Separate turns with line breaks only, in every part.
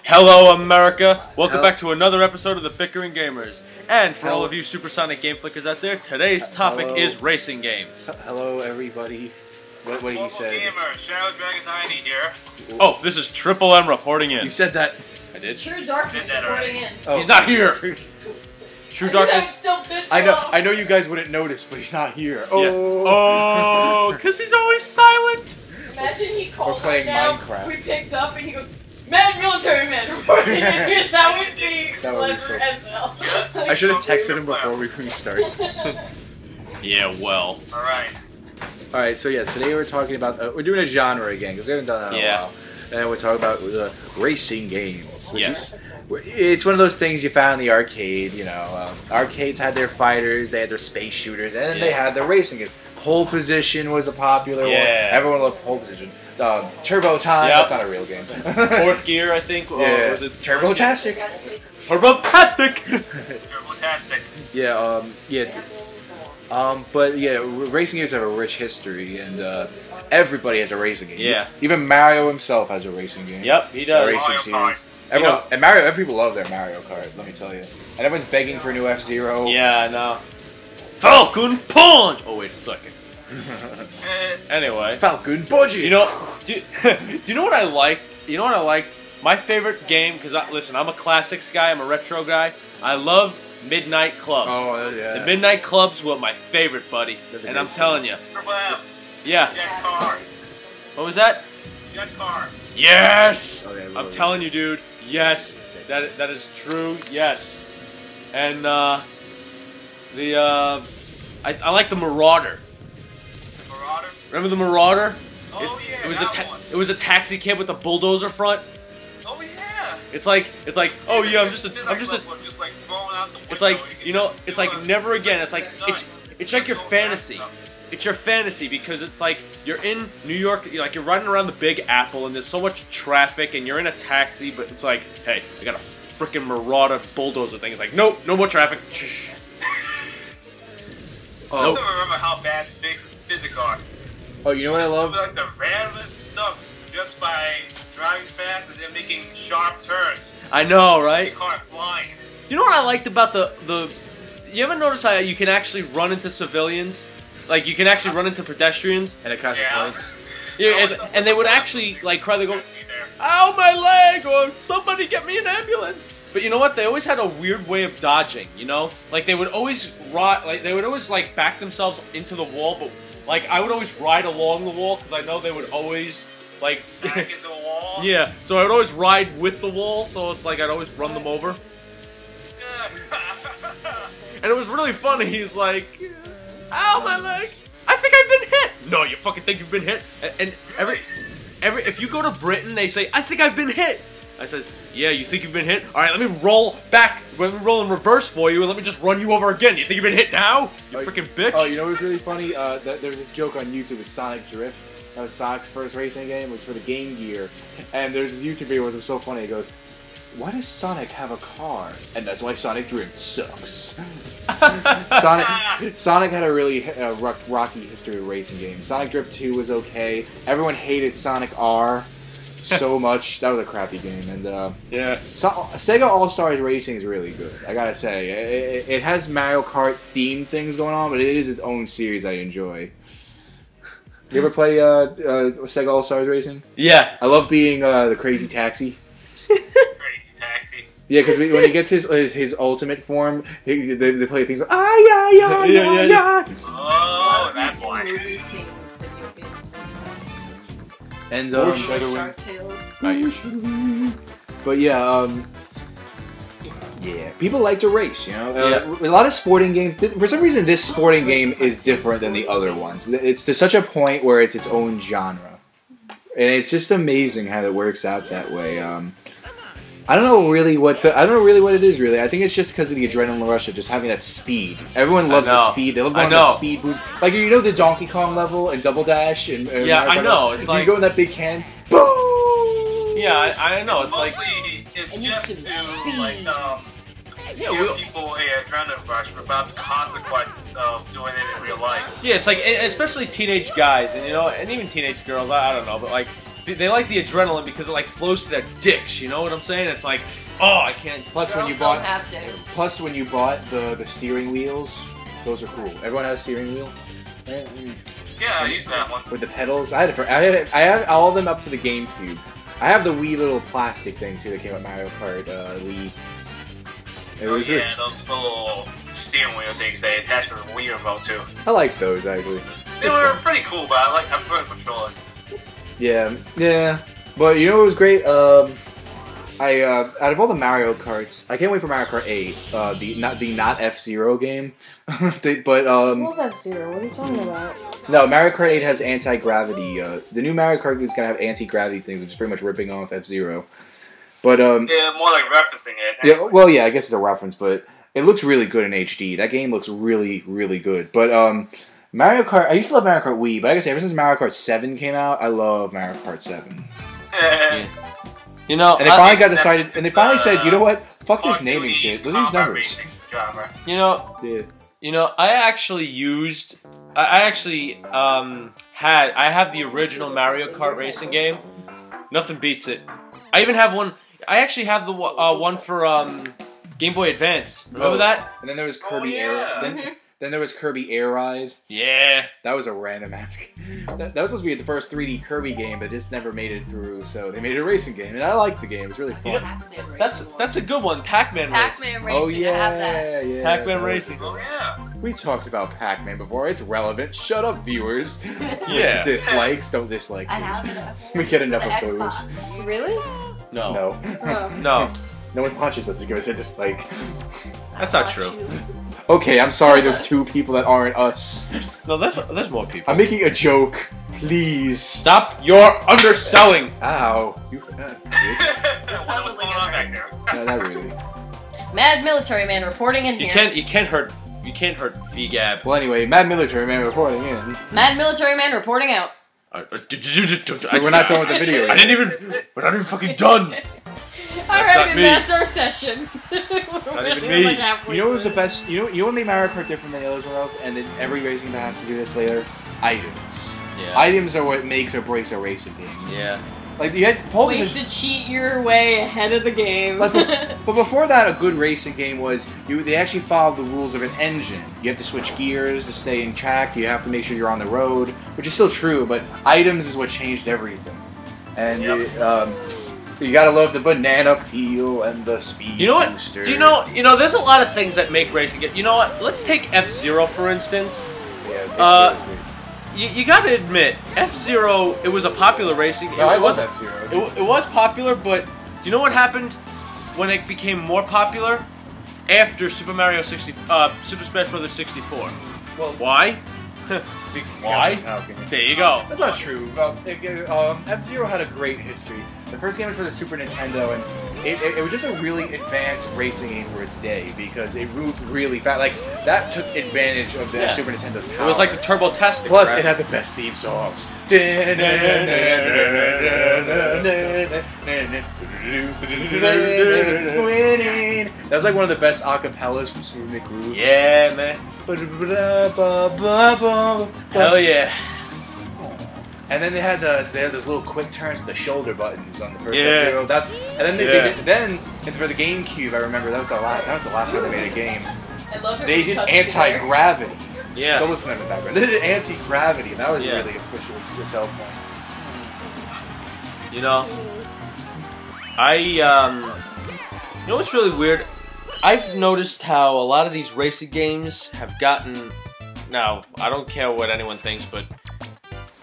Hello, America! Welcome back to another episode of the Bickering Gamers. And for all of you supersonic game flickers out there, today's topic is racing games.
Hello, everybody. What do you say?
Gamer, Shadow Dragon 90 here.
Oh, this is Triple M reporting in.
You said that.
I did.
True Darkness reporting in.
Oh.
He's not here. True Darkness.
I know you guys wouldn't notice, but he's not here. Oh,
yeah. Oh, because he's always silent.
Imagine he called
playing
right now.
Minecraft.
We picked up and he goes, "Mad military man reporting in." That would be clever as hell.
I should have texted him before we restarted.
Yeah, well.
Alright, so yes, today we're talking about, we're doing a genre again, because we haven't done that in a while. And we're talking about racing games. Which is, it's one of those things you found in the arcade, you know. Arcades had their fighters, they had their space shooters, and then they had their racing games. Pole Position was a popular one. Everyone loved Pole Position. Turbo Time, that's not a real game.
Fourth Gear, I think.
Yeah.
Was it
Turbo-tastic?
Turbo-tastic!
Turbo-tastic.
But yeah, racing games have a rich history, and everybody has a racing game.
Yeah.
Even Mario himself has a racing game.
Yep, he does.
A racing series. Everyone, and Mario, people love their Mario Kart, let me tell you. And everyone's begging for a new F-Zero.
Yeah, I know. Falcon Punch! Oh, wait a second. Anyway.
Falcon Punch!
You know, do you know what I like? You know what I like? My favorite game, because listen, I'm a classics guy, I'm a retro guy. I loved Midnight Club.
Oh, yeah.
The Midnight Club's were my favorite, buddy. And I'm telling you. Yeah.
Jet Car.
What was that?
Jet Car.
Yes!
Okay,
I'm telling you, dude. Yes. That is true. Yes. And, I like the Marauder.
Marauder?
Remember the Marauder?
Oh, yeah,
it was a taxi cab with a bulldozer front.
Oh, yeah.
It's like, oh yeah, I'm just like
throwing out the window.
It's like, you know, it's like never again. It's like, it's like your fantasy. It's your fantasy because it's like you're in New York, you're riding around the Big Apple and there's so much traffic and you're in a taxi, but it's like, hey, I got a freaking Marauder bulldozer thing. It's like, nope, no more traffic.
I still remember how bad physics are.
Oh, you know what I love?
Like the randomest stuff just by driving fast and then making sharp turns.
I know, right?
The car flying.
You know what I liked about the you ever notice how you can actually run into civilians? Like, you can actually run into pedestrians?
And it costs points.
Yeah, and they would actually, like, cry, they go, ow, my leg, or somebody get me an ambulance. But you know what? They always had a weird way of dodging, you know? Like, they would always back themselves into the wall, but, like, I would always ride along the wall, because I know they would always, like...
Back into the wall?
Yeah, so I would always ride with the wall, so it's like I'd always run them over. And it was really funny, he's like, ow, my leg! I think I've been hit! No, you fucking think you've been hit? And if you go to Britain, they say, I think I've been hit! I says, yeah, you think you've been hit? Alright, let me roll back, let me roll in reverse for you, and let me just run you over again. You think you've been hit now? You freaking bitch!
Oh, you know what was really funny? There was this joke on YouTube with Sonic Drift. That was Sonic's first racing game, it was for the Game Gear. And there's this YouTube video where it was so funny, it goes, why does Sonic have a car? And that's why Sonic Drift sucks. Sonic had a really rocky history of racing games. Sonic Drift 2 was okay. Everyone hated Sonic R so much. That was a crappy game. And
yeah,
Sega All-Stars Racing is really good. I gotta say, it has Mario Kart themed things going on, but it is its own series I enjoy. You ever play Sega All-Stars Racing?
Yeah.
I love being the crazy taxi.
Taxi.
Yeah, because when he gets his ultimate form, they play things like yeah.
Oh, that's why.
And but yeah, people like to race. You know, a lot of sporting games. For some reason, this sporting game is different than the other ones. It's to such a point where it's its own genre, and it's just amazing how it works out that way. I don't know really what it is really. I think it's just because of the adrenaline rush of just having that speed. Everyone loves the speed. They love going on the speed boost. Like, you know the Donkey Kong level and Double Dash and
yeah, I know. It's like
you go in that big can, boom.
Yeah, I know.
It's just to like give people a adrenaline rush about the consequences of doing it in real life.
Yeah, it's like, especially teenage guys, and you know, and even teenage girls. I don't know, but like, they like the adrenaline because it like flows to their dicks. You know what I'm saying? It's like, oh, I can't.
Plus, when you bought the steering wheels, those are cool. Everyone has a steering wheel. Right?
Yeah, I used to have one.
With the pedals, I had all of them up to the GameCube. I have the Wii little plastic thing too that came with Mario Kart Wii.
Those little steering wheel things they attach to the Wii remote too.
I like those actually.
They were pretty cool, but I prefer the controller.
Yeah. But you know what was great? Out of all the Mario Karts, I can't wait for Mario Kart 8. The not F-Zero game.
I love F-Zero. What are you talking about?
No, Mario Kart 8 has anti-gravity. The new Mario Kart is gonna have anti-gravity things, which is pretty much ripping off F-Zero. But
yeah, more like referencing it.
Anyway. Yeah, well, yeah, I guess it's a reference, but it looks really good in HD. That game looks really, really good. But Mario Kart, I used to love Mario Kart Wii, but I gotta say, ever since Mario Kart 7 came out, I love Mario Kart 7.
Yeah. You know,
and they finally got decided, and they finally said, you know what? Fuck this naming shit. Let's use numbers.
You know, you know, I actually have the original Mario Kart racing game. Nothing beats it. I even have one. I actually have the one for Game Boy Advance. Remember that?
And then there was Kirby Air. Then there was Kirby Air Ride.
Yeah.
That was a random ass game. That was supposed to be the first 3D Kirby game, but just never made it through, so they made it a racing game, and I liked the game. It was really fun.
You know, that's a good one. Pac-Man Racing.
Oh yeah, yeah.
Pac-Man Racing.
Oh yeah.
We talked about Pac-Man before. It's relevant. Shut up, viewers.
Yeah.
Dislikes. Don't dislike those. We get enough of those.
Really?
No.
No.
Oh.
No.
No one watches us to give us a dislike.
That's not true.
Okay, I'm sorry. There's 2 people that aren't us.
No, there's more people.
I'm making a joke. Please
stop your underselling.
Ow! You.
What's going on back there?
No, not really.
Mad Military Man reporting in here.
You can't hurt VGab.
Well, anyway, Mad Military Man reporting in.
Mad Military Man reporting out.
We're not done with the video yet.
We're not even fucking done.
Alright, and that's our session.
Not even me.
You know what was the best? You know what made Mario Kart different than the others were? And then every racing game has to do this later? Items.
Yeah.
Items are what makes or breaks a racing game.
Yeah.
Like you had
ways to cheat your way ahead of the game.
But before that, a good racing game was they actually followed the rules of an engine. You have to switch gears to stay in track. You have to make sure you're on the road, which is still true. But items is what changed everything. And you gotta love the banana peel and the speed booster.
Do you know? There's a lot of things that make racing get. You know what? Let's take F-Zero for instance.
Yeah.
You gotta admit, F-Zero, it was a popular racing game.
No, I was F-Zero.
It was popular, but do you know what happened when it became more popular? After Super Smash Bros. 64. Well, why? Why? There you go.
That's not true. F-Zero had a great history. The first game was for the Super Nintendo, and it was just a really advanced racing game for its day because it moved really fast. Like, that took advantage of the Super Nintendo's power.
It was like the Turbo-tastic.
Plus, it had the best theme songs. That was like one of the best acapellas from Super McGrew.
Yeah, man. Hell yeah.
And then they had those little quick turns with the shoulder buttons on the first F-Zero. Then for the GameCube, I remember that was the last time they made a game. They did anti-gravity.
Yeah.
Don't listen to them in the background. They did anti-gravity, and that was really a push to the sell point.
You know, you know what's really weird? I've noticed how a lot of these racing games have gotten. Now, I don't care what anyone thinks, but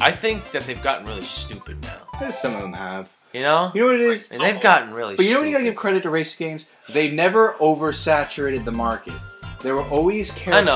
I think that they've gotten really stupid now.
Some of them have.
You know?
You know what it is?
And they've gotten really stupid.
But you know what you gotta give credit to racing games? They never oversaturated the market. They were always careful.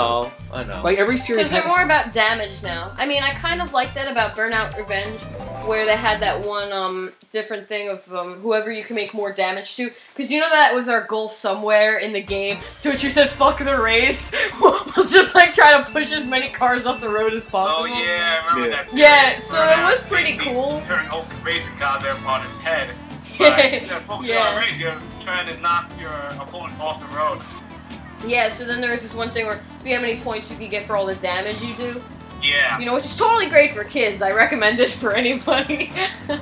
I know.
Like every series.
Because they're more about damage now. I mean, I kind of like that about Burnout Revenge, where they had that one different thing of whoever you can make more damage to. Because you know that was our goal somewhere in the game. To which you said, "Fuck the race." We'll just like try to push as many cars off the road as possible.
Oh yeah, I remember that.
Yeah, so it was pretty cool.
Turning open racing cars on his head. But instead of focusing on the race, you're trying to knock your opponents off the road.
Yeah, so then there was this one thing where, see how many points you can get for all the damage you do?
Yeah.
You know, which is totally great for kids. I recommend it for anybody.
And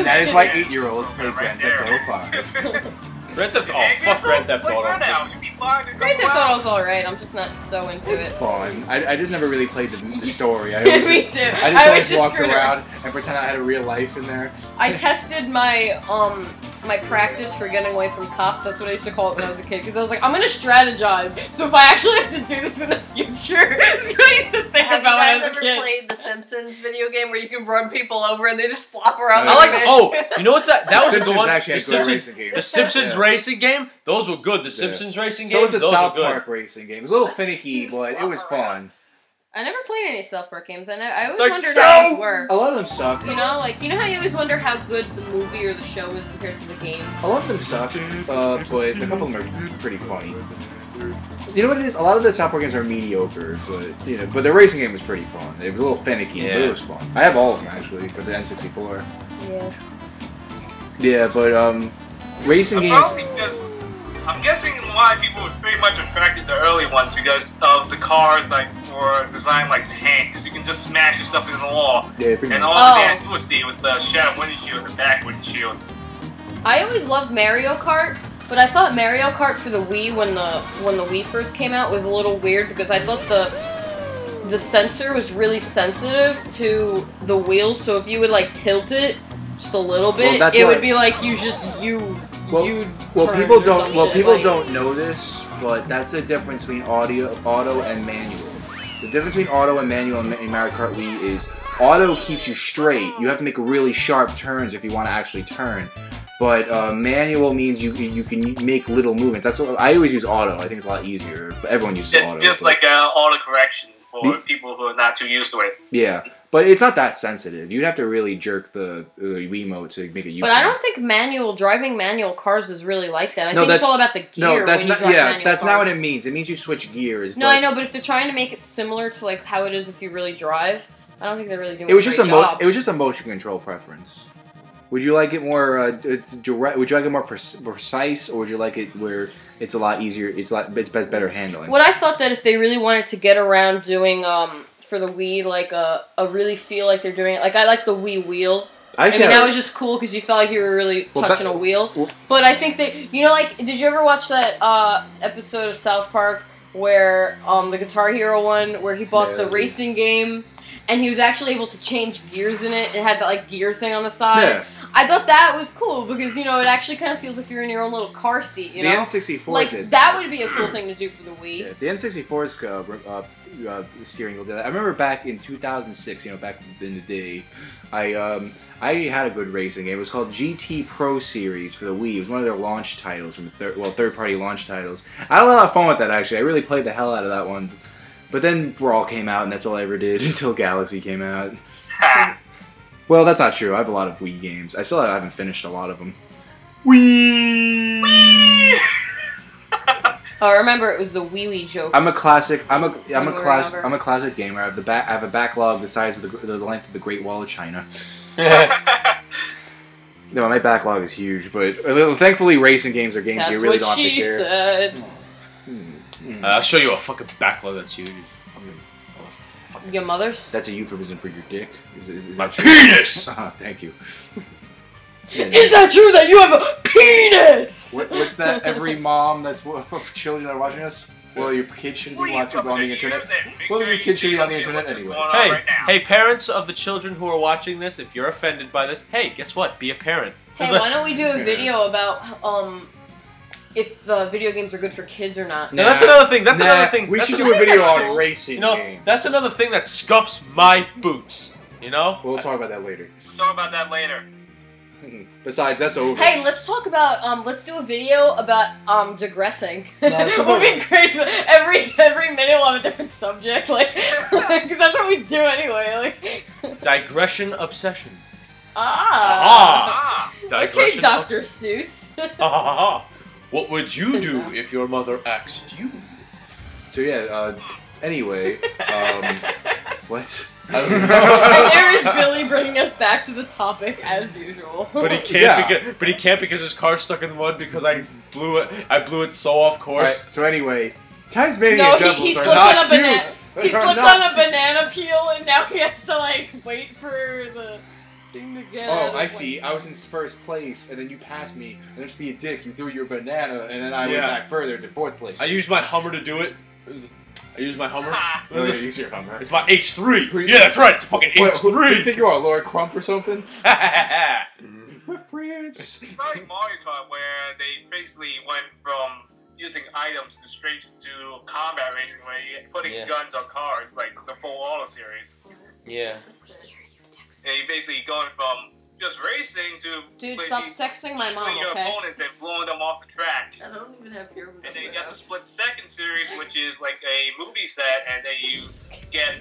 that is why 8-year-olds play Grand Theft Auto 5.
Grand Theft Grand Theft Auto.
Grand Theft Auto's alright, I'm just not so into
It's
it.
fun. I just never really played the story. I
Me too.
I just walked around and pretend I had a real life in there.
I tested my my practice for getting away from cops. That's what I used to call it when I was a kid. Because I was like, I'm gonna strategize. So if I actually have to do this in the future, that's what I used to think
Have
about
you
when I
guys
was a
ever
kid.
played the Simpsons video game where you can run people over and they just flop around?
I
like
like
fish?
Oh, you know what's that? That was a good
Simpsons
one.
actually
The
had good
Simpsons,
racing games.
the Simpsons
Yeah.
racing game. Those were good. The Simpsons racing
So
games.
was the
those
South
were good.
Park racing game. It was a little finicky, but it was fun.
I never played any South Park games. I always
like,
wondered how those were.
A lot of them suck.
You know, like, you know how you always wonder how good the movie or the show is compared to the game?
A lot of them suck, but a couple of them are pretty funny. You know what it is? A lot of the South Park games are mediocre, but you know, but the racing game was pretty fun. It was a little finicky, but it was fun. I have all of them actually for the N64.
Yeah.
Yeah, but racing games.
Probably because I'm guessing why people were pretty much attracted to the early ones because of the cars like were designed like tanks. You can just smash yourself into the wall,
Yeah, pretty
and
much.
all they had to do was see was the shadow windshield, the back windshield.
I always loved Mario Kart, but I thought Mario Kart for the Wii when the Wii first came out was a little weird because I thought the sensor was really sensitive to the wheels, so if you would like tilt it just a little bit,
that's
it
why-
would be like you
Well,
turned
people
or
don't.
some
Well,
shit,
people
like-
don't know this, but that's the difference between auto, and manual. The difference between auto and manual in Mario Kart Wii is auto keeps you straight. You have to make really sharp turns if you want to actually turn. But manual means you can make little movements. That's what, I always use auto. I think it's a lot easier. But everyone uses
It's
auto.
just
but-
like auto correction for people who are not too used to it.
yeah, but it's not that sensitive. You'd have to really jerk the Wiimote to make a U-turn.
But I don't think driving manual cars is really like that. I
No,
think it's
that's-
all about the gear
No, that's
when
not.
you drive
Yeah,
manual
that's
cars.
not what it means. It means you switch gears.
No,
but
I know, but if they're trying to make it similar to like how it is if you really drive, I don't think they're really doing
It was
a
just
great job.
it was just a motion control preference. Would you like it more direct? Would you like it more precise, or would you like it where it's a lot easier? It's better handling.
What I thought that if they really wanted to get around doing for the Wii like a really feel like they're doing it, like I like the Wii wheel. I mean that was just cool because you felt like you were really touching a wheel. But I think that like did you ever watch that episode of South Park where the Guitar Hero one where he bought the racing game and he was actually able to change gears in it? It had that like gear thing on the side.
Yeah.
I thought that was cool because it actually kind of feels like you're in your own little car seat. You know,
the N64
like
did
that would be a cool thing to do for the Wii.
Yeah, the N64's steering wheel did that. I remember back in 2006. Back in the day, I had a good racing game. It was called GT Pro Series for the Wii. It was one of their launch titles from third-party launch titles. I had a lot of fun with that actually. I really played the hell out of that one. But then Brawl came out, and that's all I ever did until Galaxy came out. Well, that's not true. I have a lot of Wii games. I still haven't finished a lot of them. Wii!
Oh, remember it was the Wee joke.
I'm a classic. I'm a classic gamer. I have a backlog the size of the length of the Great Wall of China. No, my backlog is huge, but thankfully, racing games are games
That's
you really
what
don't have to
she
care.
said.
I'll show you a fucking backlog that's huge.
Your mother's?
That's a euphemism for your dick. Is
My
that true?
penis!
Thank you.
Is that true that you have a penis?
What's that? Every mom that's of children that are watching us. Well, your kid shouldn't be watching on the internet. Well, your kid should be on the internet anyway.
Hey, parents of the children who are watching this, if you're offended by this, hey, guess what? Be a parent.
Hey, why don't we do a video about if the video games are good for kids or not?
Now, that's another thing. That's another thing.
We
That's
should
another-
do a video
that's
on
cool.
racing games.
That's another thing that scuffs my boots.
We'll talk about that later.
We'll talk about that later.
Besides, that's over.
Hey, let's talk about let's do a video about digressing.
it's
It'll be great. Every minute we'll have a different subject, like because that's what we do anyway. Like
Digression obsession.
Okay,
Digression
Dr. Seuss.
What would you do if your mother asked you?
So yeah. Anyway. What?
I don't know.
And there is Billy bringing us back to the topic as usual.
But he can't because his car's stuck in the mud because I blew it so off course.
Right, so anyway, Tasmania
No,
devils
he
are
slipped
not
on a
cute.
banana. He slipped on a banana peel and now he has to like wait for the thing to get out
Oh,
of
I see. I was in first place, and then you passed me, and just be a dick. You threw your banana, and then I went back further to fourth place.
I used my Hummer to do it. I used my Hummer.
Oh, yeah, use your Hummer.
It's my H3. Yeah, that's right. It's fucking H3.
Who do you think you are, Laura Crump or something? We're friends.
It's like Mario Kart, where they basically went from using items to straight to combat racing, where you're putting guns on cars, like the full auto series.
Yeah.
And you're basically going from just racing to
Dude, stop sexting my mom,
shooting your
okay?
opponents and blowing them off the track.
I don't even have your.
And then you got the split second series, which is like a movie set, and then you get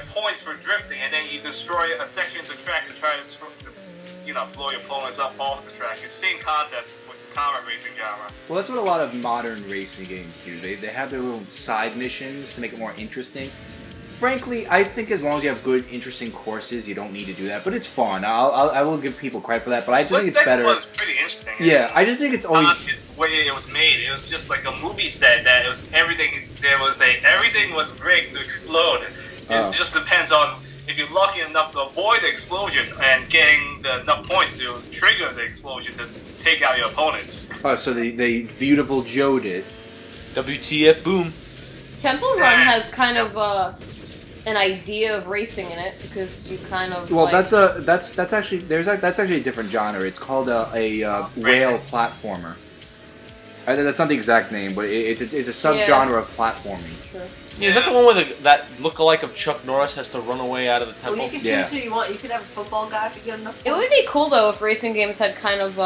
points for drifting, and then you destroy a section of the track to try to blow your opponents up off the track. It's the same concept with the combat racing genre.
Well, that's what a lot of modern racing games do. They have their little side missions to make it more interesting. Frankly, I think as long as you have good, interesting courses, you don't need to do that. But it's fun. I will give people credit for that. But I just think it's better.
Was pretty interesting.
Yeah, I just think it's always.
It's the way it was made. It was just like a movie set that it was everything. Everything was rigged to explode. It just depends on if you're lucky enough to avoid the explosion and getting enough points to trigger the explosion to take out your opponents.
Oh, so the beautiful Joe did.
WTF boom.
Temple Run has kind of an idea of racing in it because you kind of
that's actually a different genre. It's called a rail platformer. That's not the exact name, but it's a subgenre of platforming.
Sure.
Yeah, is that the one where that lookalike of Chuck Norris has to run away out of the temple?
Well, you can choose who you want. You could have a football guy if you get enough.
It would be cool though if racing games had kind of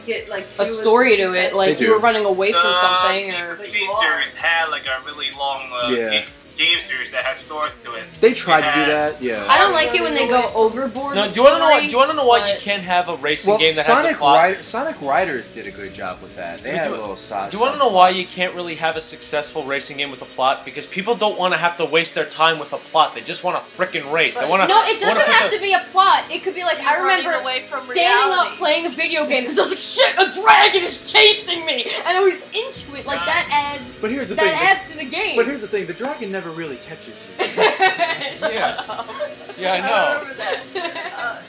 get, like,
a story to it, like you were running away from something,
The
or
Steam series had like a really long game series that had stories to it.
They tried to do that, yeah.
I don't like it when they go overboard.
No,
with
do you want to know why
but-
you can't have a racing game that has a plot?
Sonic Riders did a good job with that. They had a little sauce.
Do you want to know why you can't really have a successful racing game with a plot? Because people don't want to have to waste their time with a plot. They just want to frickin' race. They want to.
No, it doesn't have to be a plot. It could be like I remember
away from
standing
reality.
up playing a video game because I was like, "Shit, a dragon is chasing me," and I was into it. Like that adds.
But here's the
that
thing.
adds to the game.
But here's the thing. The dragon never really catches you.
Yeah. Yeah, I know.
remember that.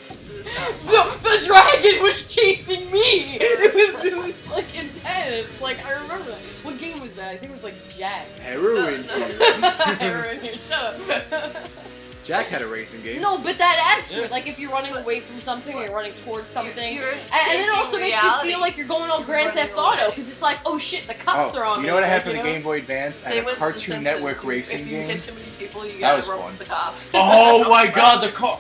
The dragon was chasing me. It was like intense. Like I remember that. What game was that? I think it was like Jack.
Heroin.
Heroin here. Shut up.
Jack had a racing game.
No, but that adds to it. Like if you're running away from something or you're running towards something, and it also makes you feel like you're going all Grand Theft Auto because it's like, oh shit, the cops are on me.
You know what I had
like,
for the Game Boy Advance? I had a Cartoon Network racing
If you
game.
hit too many people, you
That
gotta
was
run
fun.
with the cops.
Oh my God, the car.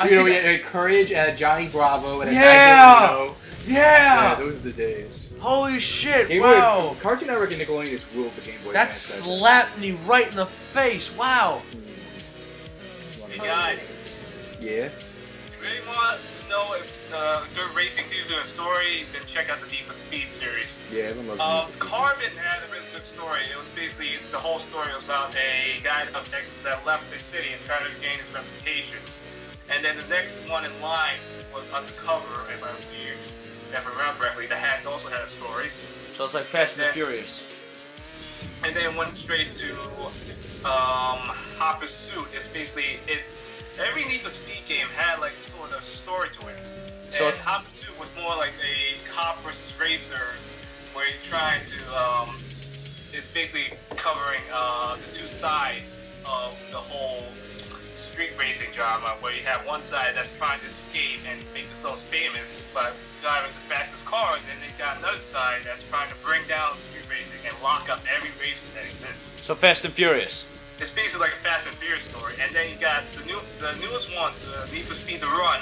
You know, we had Courage and Johnny Bravo and
Yeah!
Yeah,
Yeah.
those are the days.
Holy shit!
Game
Wow.
Boy, Cartoon Network and Nickelodeon just ruled the Game Boy
That
Advance.
slapped me right in the face. Wow.
Hey guys,
Yeah.
if you really want to know if good racing series with a story, then check out the Need for Speed series.
Yeah, everyone loves
Carbon had a really good story. It was basically, the whole story was about a guy that left the city and tried to gain his reputation. And then the next one in line was Undercover, if I remember correctly, that also had a story.
So it's like Fast and the Furious.
And then went straight to Hot Pursuit. It's basically, every Need for Speed game had like sort of story to it.
So
And Hot Pursuit was more like a cop versus racer, where you're trying to, it's basically covering the two sides of the whole street racing genre, where you have one side that's trying to escape and make themselves famous by driving the fastest cars, and they've got another side that's trying to bring down street racing and lock up every racer that exists.
So Fast and Furious.
It's basically like a Fast and Furious story. And then you got the newest ones, Need for Speed: The Run,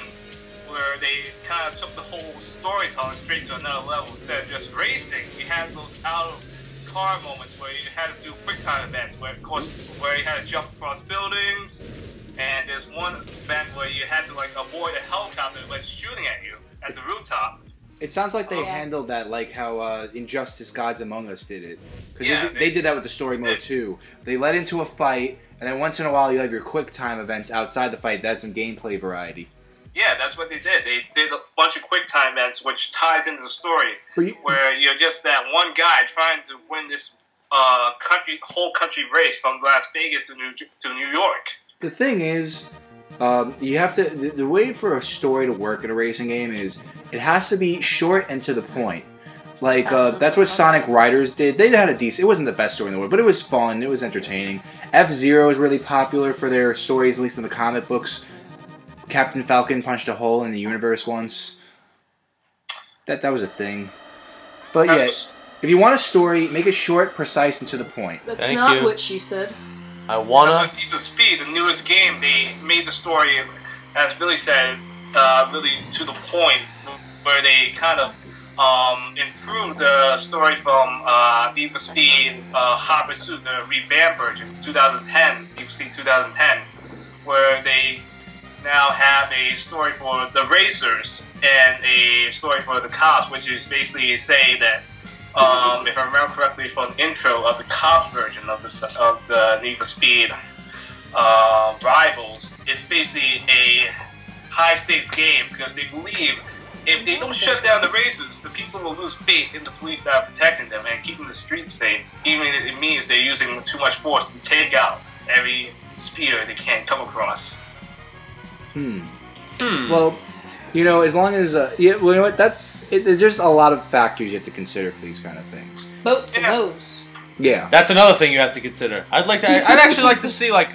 where they kind of took the whole storytelling straight to another level. Instead of just racing, you had those out of car moments where you had to do quick time events, where you had to jump across buildings. And there's one event where you had to like avoid a helicopter that was shooting at you at the rooftop.
It sounds like they handled that like how Injustice Gods Among Us did it. Because
Yeah,
they did that with the story mode too. They led into a fight, and then once in a while you have your quick time events outside the fight. That's some gameplay variety.
Yeah, that's what they did. They did a bunch of quick time events, which ties into the story,
But
where you're just that one guy trying to win this whole country race from Las Vegas to New York.
The thing is, you have to. The way for a story to work in a racing game is it has to be short and to the point. Like that's what Sonic Riders did. They had a decent. It wasn't the best story in the world, but it was fun. It was entertaining. F-Zero is really popular for their stories, at least in the comic books. Captain Falcon punched a hole in the universe once. That was a thing. But yeah, if you want a story, make it short, precise, and to the point.
That's
Thank
not
you.
what she said.
I wanna.
That's what Need for Speed, the newest game, they made the story, as Billy said, really to the point, where they kind of improved the story from Need for Speed Hot Pursuit, the revamped version, 2010, Need for Speed 2010, where they now have a story for the racers and a story for the cops, which is basically say that, if I remember correctly from the intro of the cops version of the Need for Speed Rivals, it's basically a high-stakes game because they believe if they don't shut down the racers, the people will lose faith in the police that are protecting them and keeping the streets safe, even if it means they're using too much force to take out every speeder they can't come across.
Well, you know, as long as yeah, well, you know what? There's just a lot of factors you have to consider for these kind of things.
Boats and hoes.
Yeah.
That's another thing you have to consider. I'd actually like to see like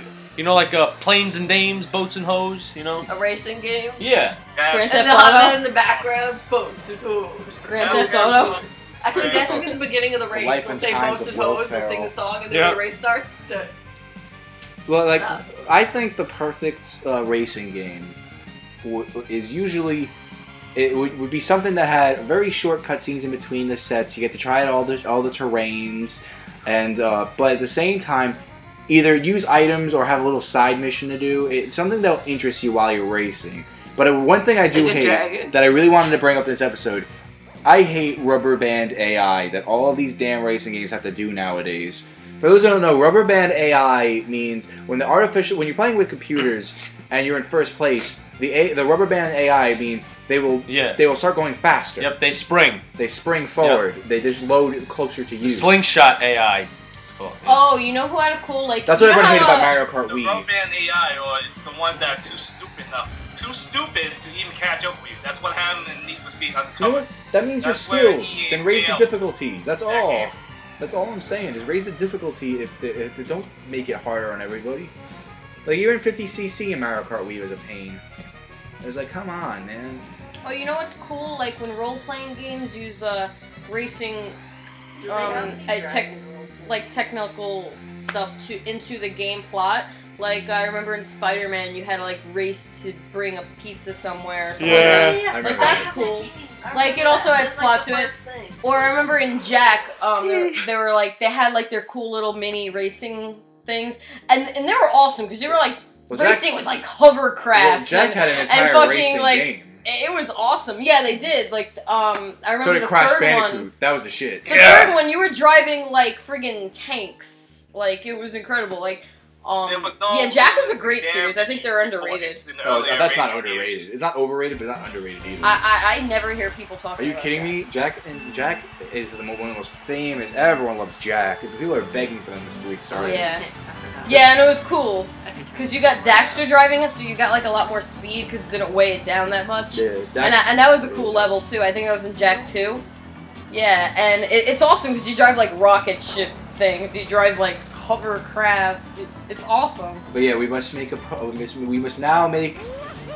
planes and dames, boats and hoes. You know.
A racing game.
Yeah.
Grand
And
Theft
they'll have that
Auto.
in the background. Boats and hoes.
Grand Theft Auto.
Actually, that should be the beginning of the race.
Life
We'll
and
say
Times
boats
of
and
Will
hoes. We'll sing
Ferrell.
the song, and then
Yeah.
when the race starts.
Well, like I think the perfect racing game is usually it would be something that had very short cutscenes in between the sets. You get to try out all the terrains, and but at the same time, either use items or have a little side mission to do. It's something that'll interest you while you're racing. But one thing I do
Like a
hate
dragon.
that I really wanted to bring up in this episode, I hate rubber band AI that all of these damn racing games have to do nowadays. For those who don't know, rubber band AI means when you're playing with computers and you're in first place, the rubber band AI means they will start going faster.
Yep. They spring.
They spring forward. They just load closer to you.
Slingshot AI. It's called.
Oh, you know who had a cool like?
That's
you
what
know
everyone hated
how,
about Mario Kart
The
Wii.
rubber band AI, or it's the ones that are too stupid to even catch up with you. That's what happened in Need for Speed
You know
Uncovered.
what? That means
That's
you're
where
skilled.
EA
Then raise the
failed.
difficulty. That's
That
all.
game.
That's all I'm saying. Is raise the difficulty if they don't make it harder on everybody. Like even 50cc in Mario Kart Wii was a pain. It was like, come on, man.
Oh, you know what's cool? Like when role-playing games use racing, technical stuff into the game plot. Like I remember in Spider-Man, you had to like race to bring a pizza somewhere. Or something
Yeah.
like that.
I
Like that's cool. Like it also adds plot to it. Or I remember in Jack, they were like they had like their cool little mini racing things, and they were awesome because they were like racing with like hovercrafts.
Jack
and,
had an
and
entire
fucking
racing
like
game.
it was awesome. Yeah, they did. Like I
So
remember
did
the
Crash
third
Bandicoot.
one.
That was the shit.
The third one, you were driving like friggin' tanks. Like it was incredible. Like
There was no
yeah, Jack was a great
damage
series. I think they're underrated.
points in the
Oh,
earlier
that's not
racing
underrated.
games.
It's not overrated, but it's not underrated either.
I never hear people
Are
talking.
you
about
kidding me? Jack is one of the most famous. Everyone loves Jack. People are begging for them to restart.
Oh, yeah. Yeah, and it was cool because you got Daxter driving it, so you got like a lot more speed because it didn't weigh it down that much.
Yeah,
And that was a cool level too. I think I was in Jack 2. Yeah, and it's awesome because you drive like rocket ship things. You drive like hovercrafts. It's awesome.
But yeah, we must make we must now make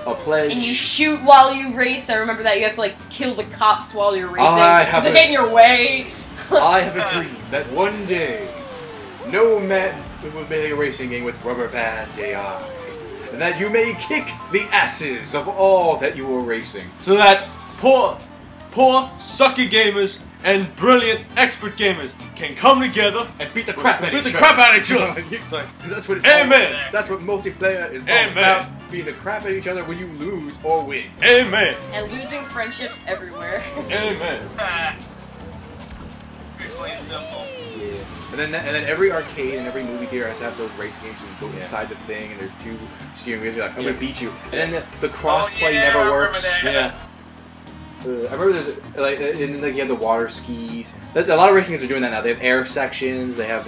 a pledge.
And you shoot while you race. I remember that you have to like kill the cops while you're racing.
I
because
have
they
a-
get in your way.
I have a dream that one day, no man will make a racing game with rubber band AI, and that you may kick the asses of all that you are racing.
So that poor sucky gamers and brilliant expert gamers can come together
And beat the crap out of
beat the
each
crap
other.
out of each other. It's like,
Because that's what it's
Amen.
all about. That's what multiplayer is all
Amen.
about. Beating the crap out of each other when you lose or win.
Amen.
And losing friendships everywhere.
Amen.
Pretty plain and simple.
Yeah. And then every arcade and every movie theater has to have those race games where you go
Yeah.
inside the thing and there's two steering wheels. You're like, I'm
Yeah.
gonna beat you. And then the cross
Oh,
play
yeah, I
never
remember
works.
that.
Yeah.
I remember there's like, and then you have the water skis. A lot of racing games are doing that now. They have air sections, they have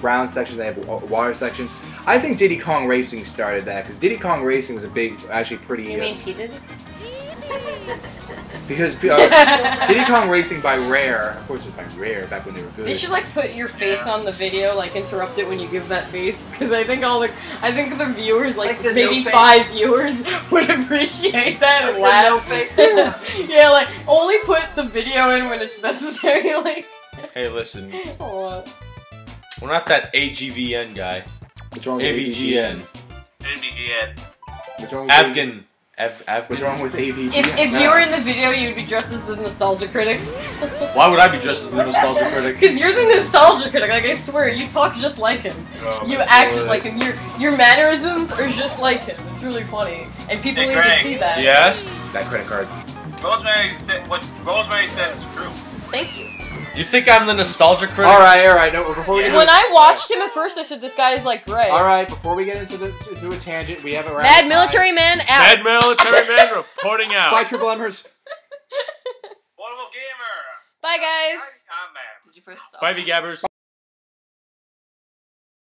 ground sections, they have water sections. I think Diddy Kong Racing started that because Diddy Kong Racing was a big, actually pretty.
You mean P Diddy?
Because Diddy Kong Racing by Rare, of course it was by Rare back when they were good.
They should like put your face on the video, like interrupt it when you give that face, because I think the viewers, like
the
maybe
no
5 viewers, would appreciate that and
Like the
laugh.
no face.
Yeah, like only put the video in when it's necessary. Like,
Hey, listen.
oh,
We're not that AGVN guy.
What's wrong with
AVGN.
ABDN.
What's wrong with
Afghan.
What's wrong with AVG?
if you were in the video, you'd be dressed as the nostalgia critic.
Why would I be dressed as the nostalgia critic?
Because you're the nostalgia critic. Like I swear, you talk just like him. You act just like him. Your mannerisms are just like him. It's really funny, and people
Hey,
need to
Greg.
see that.
Yes?
That credit card.
What Rosemary said is true.
Thank you.
You think I'm the nostalgia critic?
Alright, no, before we get into
When I watched him at first, I said this guy is like great.
Alright, before we get into a tangent, we have a
Mad military man out.
Mad military man reporting out.
Bye, Triple Mers.
Portable gamer.
Bye guys.
I'm Matt.
Did you press stop?
Bye, V Gabbers.